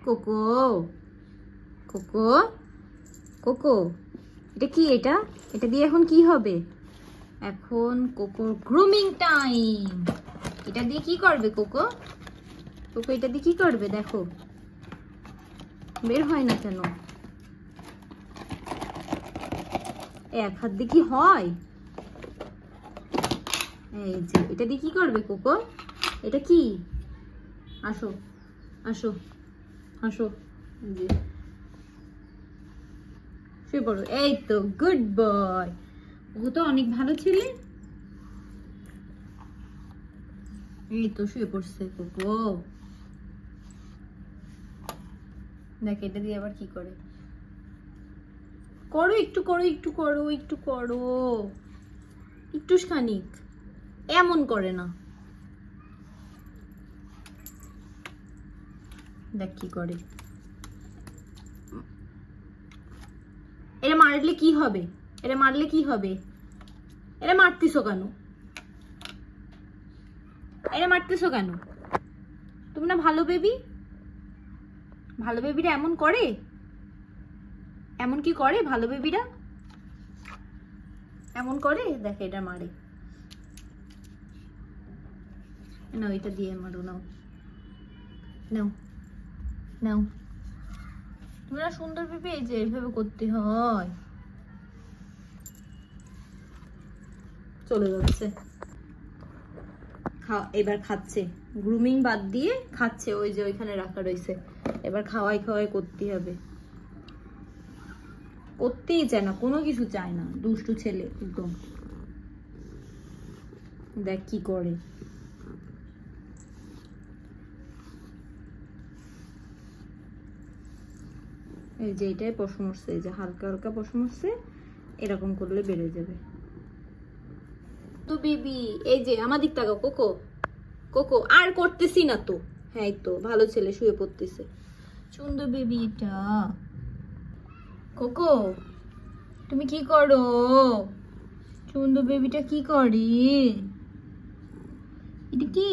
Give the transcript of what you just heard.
Cocoa cocoa cocoa, এটা কি? এটা এটা দিয়ে এখন কি হবে? এখন কোকোর গ্রুমিং টাইম। এটা দিয়ে কি করবে কোকো? কোকো এটা দিয়ে কি করবে? দেখো, বের হয় না কেন? এক হাত দিয়ে কি হয়? এই যে এটা দিয়ে কি করবে কোকো? এটা কি? আসো আসো আসো, জি শুয়ে পড়ো। এই তো গুড বয়, ও তো অনেক ভালো ছেলে। এই তো শুয়ে পড়ছে কোকো। দেখ এটা দিয়ে আবার কি করে। করো একটু, করো একটু, করো একটু, করো একটু খানিক, এমন করে না। দেখ কি করে। এটা মারলে কি হবে? এটা মারলে কি হবে? এটা মারতেছো কেন? এটা মারতেছো কেন? তুমি না ভালো বেবি? ভালো বেবিরা এমন করে? এমন কি করে ভালো বেবিরা? এমন করে? দেখে এটা মারে। নাও এটা দিয়ে মারো, নাও নাও নাও। তুমি না সুন্দর বেবি, এই যে এইভাবে করতে হয়। চলে যাচ্ছে, এবার খাচ্ছে। গ্রুমিং বাদ দিয়ে খাচ্ছে, ওই যে ওইখানে রাখা রয়েছে। এবার খাওয়াই খাওয়াই করতে হবে। করতেই চায় না, কোনো কিছু চায় না, দুষ্টু ছেলে একদম। দেখ কি করে। এই যে এটাই পশম উঠছে, এই যে হালকা হালকা পশম উঠছে, এরকম করলে বেড়ে যাবে। তো বেবি এই যে আমার দিক তাকাও কোকো। কোকো আর করতেছি না তো। হ্যাঁ এই তো ভালো ছেলে, শুয়ে পড়তেছে। সুন্দর বেবি এটা। কোকো তুমি কি করো? সুন্দর বেবিটা কি করে? এটা কি?